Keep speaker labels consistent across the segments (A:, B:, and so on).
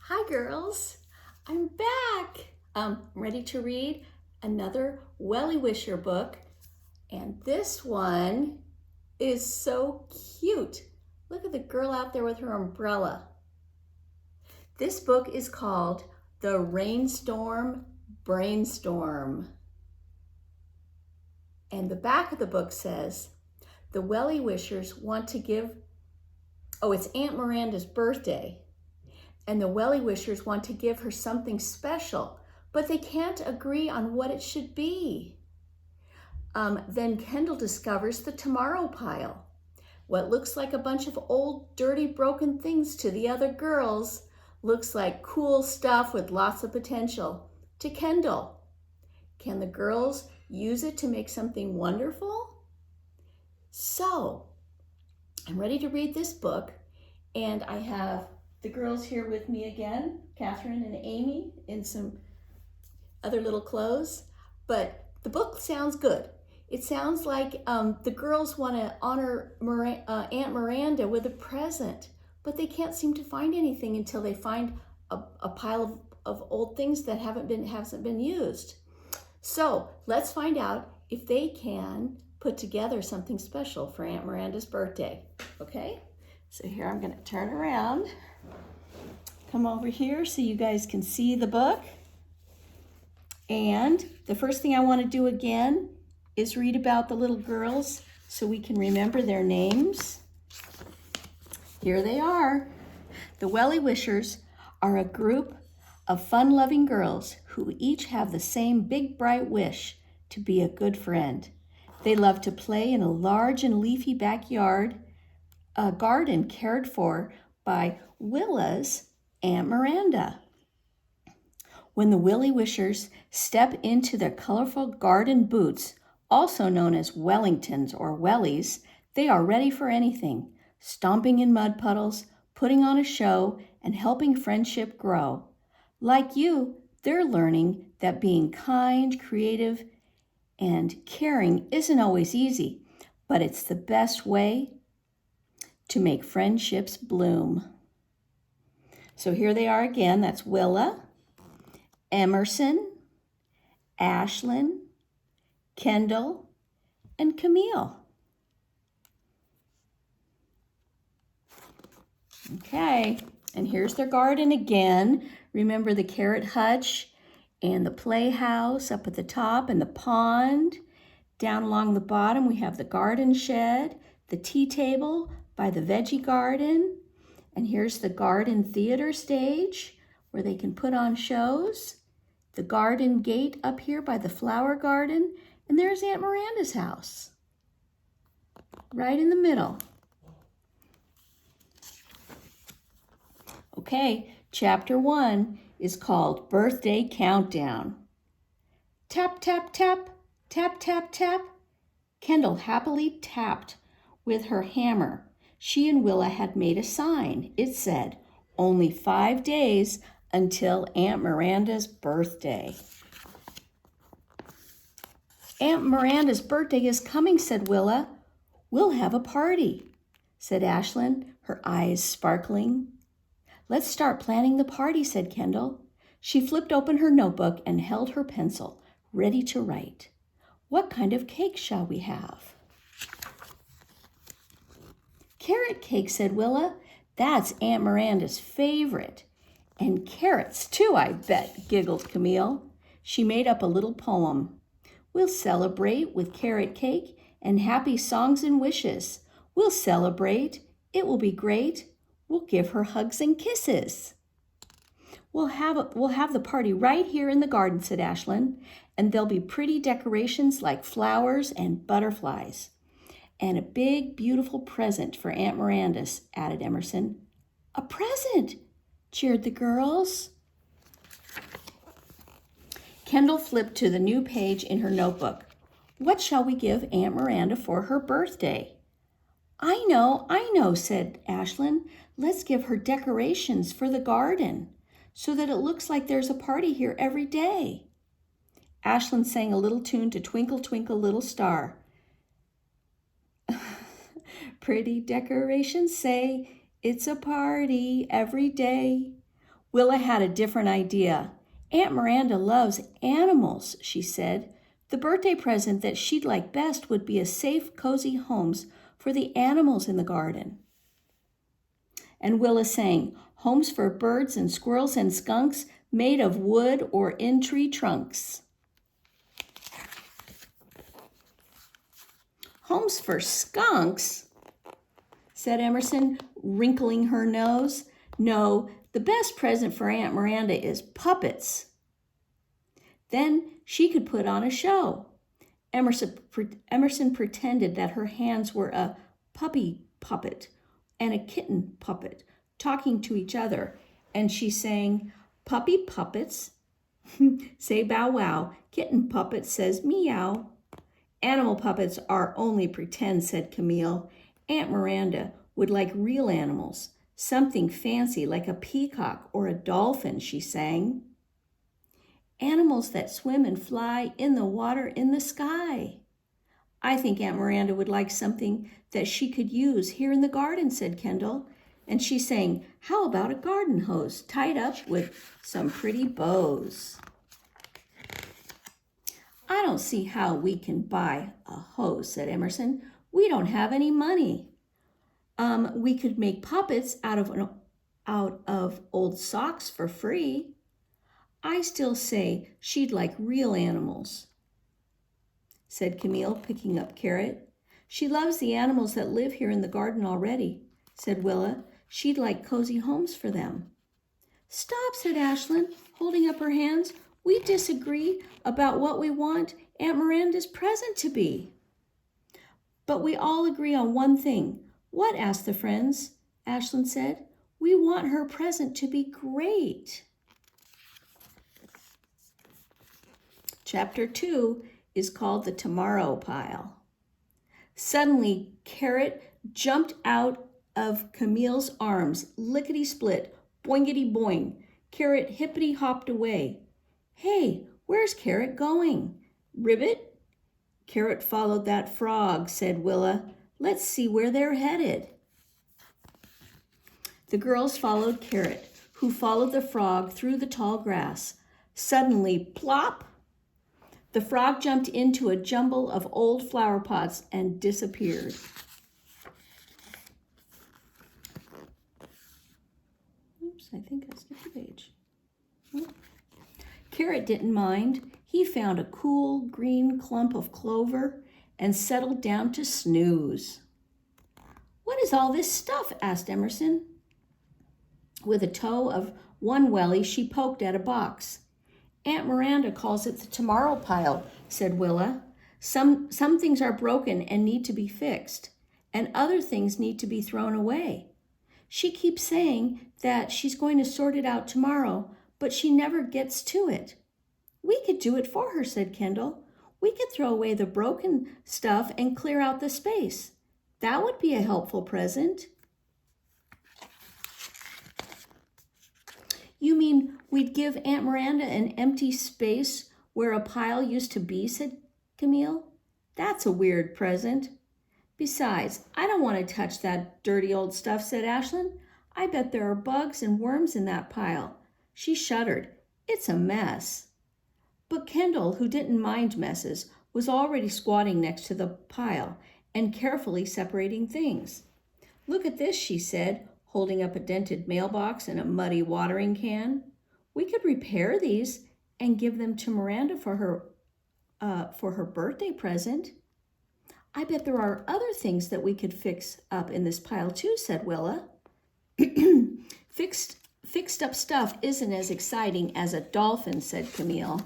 A: Hi girls, I'm back. Ready to read another Wellie Wisher book, and this one is so cute. Look at the girl out there with her umbrella. This book is called The Rainstorm, Brainstorm. And the back of the book says, the Wellie Wishers want to give, it's Aunt Miranda's birthday. And the Wellie Wishers want to give her something special, but they can't agree on what it should be. Then Kendall discovers the tomorrow pile. What looks like a bunch of old, dirty, broken things to the other girls looks like cool stuff with lots of potential to Kendall. Can the girls use it to make something wonderful? So, I'm ready to read this book, and I have the girls here with me again, Catherine and Amy, in some other little clothes, but the book sounds good. It sounds like the girls want to honor Aunt Miranda with a present, but they can't seem to find anything until they find a pile of old things that hasn't been used. So let's find out if they can put together something special for Aunt Miranda's birthday, okay? So here I'm gonna turn around. Come over here so you guys can see the book. And the first thing I want to do again is read about the little girls so we can remember their names. Here they are. The Wellie Wishers are a group of fun-loving girls who each have the same big bright wish to be a good friend. They love to play in a large and leafy backyard, a garden cared for by Willa's Aunt Miranda. When the Wellie Wishers step into their colorful garden boots, also known as Wellingtons or Wellies, they are ready for anything, stomping in mud puddles, putting on a show, and helping friendship grow. Like you, they're learning that being kind, creative, and caring isn't always easy, but it's the best way to make friendships bloom. So here they are again. That's Willa, Emerson, Ashlyn, Kendall, and Camille. Okay, and here's their garden again. Remember the carrot hutch and the playhouse up at the top and the pond. Down along the bottom we have the garden shed, the tea table by the veggie garden, and here's the garden theater stage where they can put on shows. The garden gate up here by the flower garden, and there's Aunt Miranda's house, right in the middle. Okay, chapter 1 is called Birthday Countdown. Tap, tap, tap, tap, tap, tap. Kendall happily tapped with her hammer. She and Willa had made a sign. It said, "Only 5 days until Aunt Miranda's birthday." "Aunt Miranda's birthday is coming," said Willa. "We'll have a party," said Ashlyn, her eyes sparkling. "Let's start planning the party," said Kendall. She flipped open her notebook and held her pencil, ready to write. "What kind of cake shall we have?" "Carrot cake," said Willa. "That's Aunt Miranda's favorite." "And carrots too, I bet," giggled Camille. She made up a little poem. "We'll celebrate with carrot cake and happy songs and wishes. We'll celebrate. It will be great. We'll give her hugs and kisses." We'll have the party right here in the garden," said Ashlyn, "and there'll be pretty decorations like flowers and butterflies. And a big, beautiful present for Aunt Miranda," added Emerson. "A present!" cheered the girls. Kendall flipped to the new page in her notebook. "What shall we give Aunt Miranda for her birthday?" I know," said Ashlyn. "Let's give her decorations for the garden so that it looks like there's a party here every day." Ashlyn sang a little tune to Twinkle, Twinkle, Little Star. "Pretty decorations say it's a party every day. Willa had a different idea. Aunt Miranda loves animals, she said. The birthday present that she'd like best would be a safe, cozy homes for the animals in the garden. And Willa sang, homes for birds and squirrels and skunks made of wood or in tree trunks. Homes for skunks, said Emerson, wrinkling her nose. No, the best present for Aunt Miranda is puppets. Then she could put on a show. Emerson pretended that her hands were a puppy puppet and a kitten puppet talking to each other, and she sang, puppy puppets say bow wow, kitten puppet says meow. Animal puppets are only pretend, said Camille. Aunt Miranda would like real animals, something fancy like a peacock or a dolphin, she sang. Animals that swim and fly in the water in the sky. I think Aunt Miranda would like something that she could use here in the garden, said Kendall. And she sang, how about a garden hose tied up with some pretty bows? I don't see how we can buy a hose, said Emerson. We don't have any money. We could make puppets out of old socks for free. I still say she'd like real animals, said Camille, picking up Carrot. She loves the animals that live here in the garden already, said Willa. She'd like cozy homes for them. Stop, said Ashlyn, holding up her hands. We disagree about what we want Aunt Miranda's present to be. But we all agree on one thing. What? Asked the friends. Ashlyn said, we want her present to be great. Chapter 2 is called The Tomorrow Pile. Suddenly, Carrot jumped out of Camille's arms, lickety-split, boingety-boing. Carrot hippity-hopped away. Hey, where's Carrot going? Ribbit? Carrot followed that frog, said Willa. Let's see where they're headed. The girls followed Carrot, who followed the frog through the tall grass. Suddenly, plop! The frog jumped into a jumble of old flower pots and disappeared. Oops, I think I skipped a page. Oh. Carrot didn't mind. He found a cool green clump of clover and settled down to snooze. What is all this stuff? Asked Emerson. With a toe of one Wellie, she poked at a box. Aunt Miranda calls it the tomorrow pile, said Willa. Some things are broken and need to be fixed, and other things need to be thrown away. She keeps saying that she's going to sort it out tomorrow, but she never gets to it. We could do it for her, said Kendall. We could throw away the broken stuff and clear out the space. That would be a helpful present. You mean we'd give Aunt Miranda an empty space where a pile used to be, said Camille. That's a weird present. Besides, I don't want to touch that dirty old stuff, said Ashlyn. I bet there are bugs and worms in that pile. She shuddered. It's a mess. But Kendall, who didn't mind messes, was already squatting next to the pile and carefully separating things. Look at this, she said, holding up a dented mailbox and a muddy watering can. We could repair these and give them to Miranda for her birthday present. I bet there are other things that we could fix up in this pile too, said Willa. Fixed up stuff isn't as exciting as a dolphin, said Camille.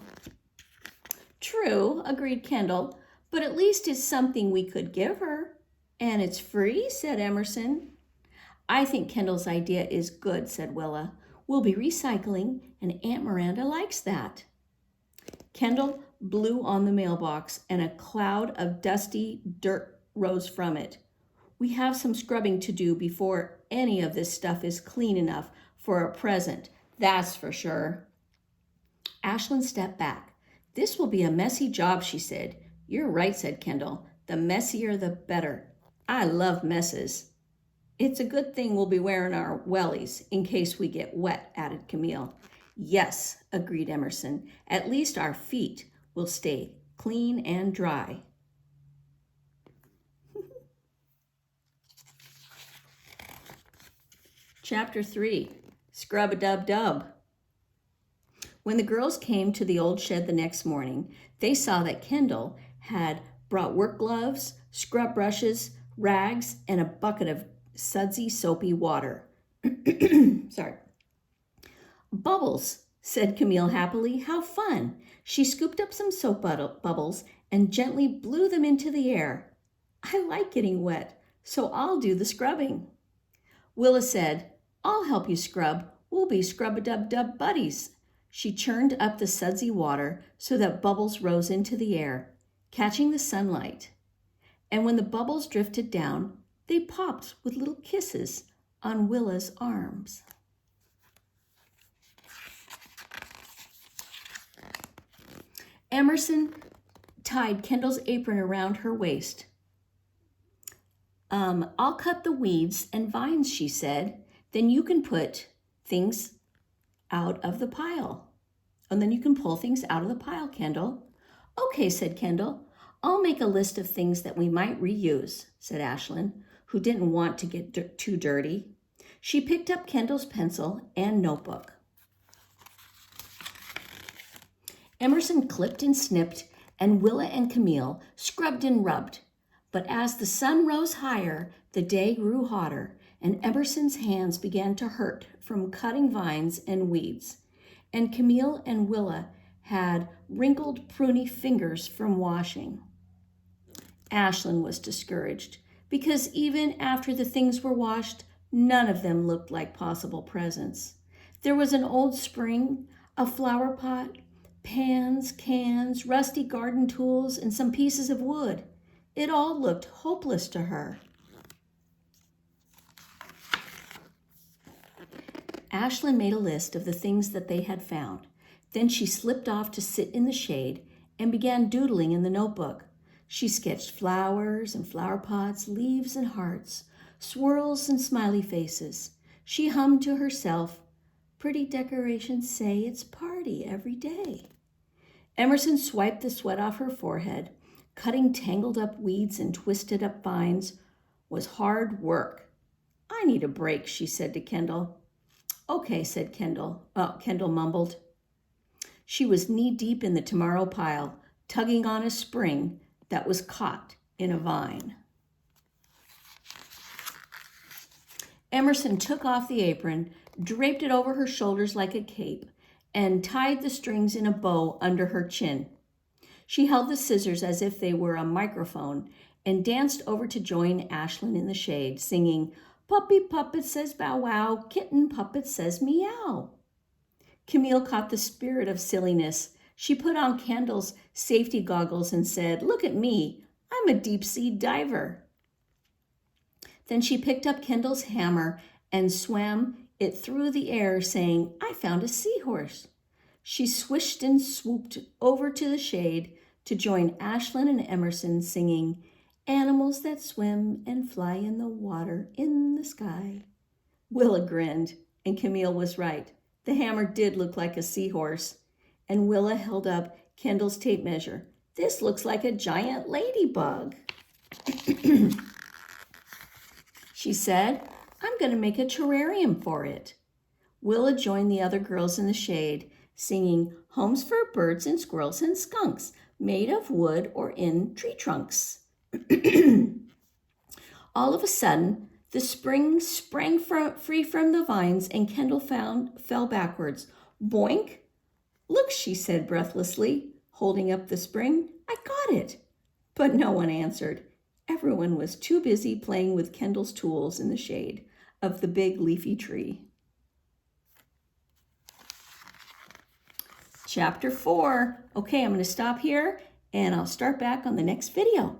A: True, agreed Kendall, but at least it's something we could give her. And it's free, said Emerson. I think Kendall's idea is good, said Willa. We'll be recycling, and Aunt Miranda likes that. Kendall blew on the mailbox, and a cloud of dusty dirt rose from it. We have some scrubbing to do before any of this stuff is clean enough for a present, that's for sure. Ashlyn stepped back. This will be a messy job, she said. You're right, said Kendall. The messier, the better. I love messes. It's a good thing we'll be wearing our wellies in case we get wet, added Camille. Yes, agreed Emerson. At least our feet will stay clean and dry. Chapter 3, Scrub-a-dub-dub. When the girls came to the old shed the next morning, they saw that Kendall had brought work gloves, scrub brushes, rags, and a bucket of sudsy, soapy water. Sorry. Bubbles, said Camille happily. How fun. She scooped up some soap bubbles and gently blew them into the air. I like getting wet, so I'll do the scrubbing. Willa said, I'll help you scrub. We'll be scrub-a-dub-dub buddies. She churned up the sudsy water so that bubbles rose into the air, catching the sunlight. And when the bubbles drifted down, they popped with little kisses on Willa's arms. Emerson tied Kendall's apron around her waist. I'll cut the weeds and vines, she said. Then you can put things out of the pile. And then you can pull things out of the pile, Kendall. Okay, said Kendall. I'll make a list of things that we might reuse, said Ashlyn, who didn't want to get too dirty. She picked up Kendall's pencil and notebook. Emerson clipped and snipped, and Willa and Camille scrubbed and rubbed. But as the sun rose higher, the day grew hotter, and Emerson's hands began to hurt from cutting vines and weeds. And Camille and Willa had wrinkled, pruny fingers from washing. Ashlyn was discouraged, because even after the things were washed, none of them looked like possible presents. There was an old spring, a flower pot, pans, cans, rusty garden tools, and some pieces of wood. It all looked hopeless to her. Ashlyn made a list of the things that they had found. Then she slipped off to sit in the shade and began doodling in the notebook. She sketched flowers and flower pots, leaves and hearts, swirls and smiley faces. She hummed to herself, pretty decorations say it's party every day. Emerson swiped the sweat off her forehead. Cutting tangled up weeds and twisted up vines was hard work. I need a break, she said to Kendall. Okay, said Kendall. Kendall mumbled. She was knee-deep in the tomorrow pile, tugging on a spring that was caught in a vine. Emerson took off the apron, draped it over her shoulders like a cape, and tied the strings in a bow under her chin. She held the scissors as if they were a microphone and danced over to join Ashlyn in the shade, singing, Puppy puppet says bow wow, kitten puppet says meow. Camille caught the spirit of silliness. She put on Kendall's safety goggles and said, Look at me, I'm a deep-sea diver. Then she picked up Kendall's hammer and swam it through the air, saying, I found a seahorse. She swished and swooped over to the shade to join Ashlyn and Emerson singing, Animals that swim and fly in the water in the sky. Willa grinned, and Camille was right. The hammer did look like a seahorse, and Willa held up Kendall's tape measure. This looks like a giant ladybug. She said, I'm going to make a terrarium for it. Willa joined the other girls in the shade, singing Homes for Birds and Squirrels and Skunks, made of wood or in tree trunks. All of a sudden, the spring sprang free from the vines and Kendall fell backwards. Boink! Look, she said breathlessly, holding up the spring. I got it! But no one answered. Everyone was too busy playing with Kendall's tools in the shade of the big leafy tree. Chapter 4. Okay, I'm going to stop here and I'll start back on the next video.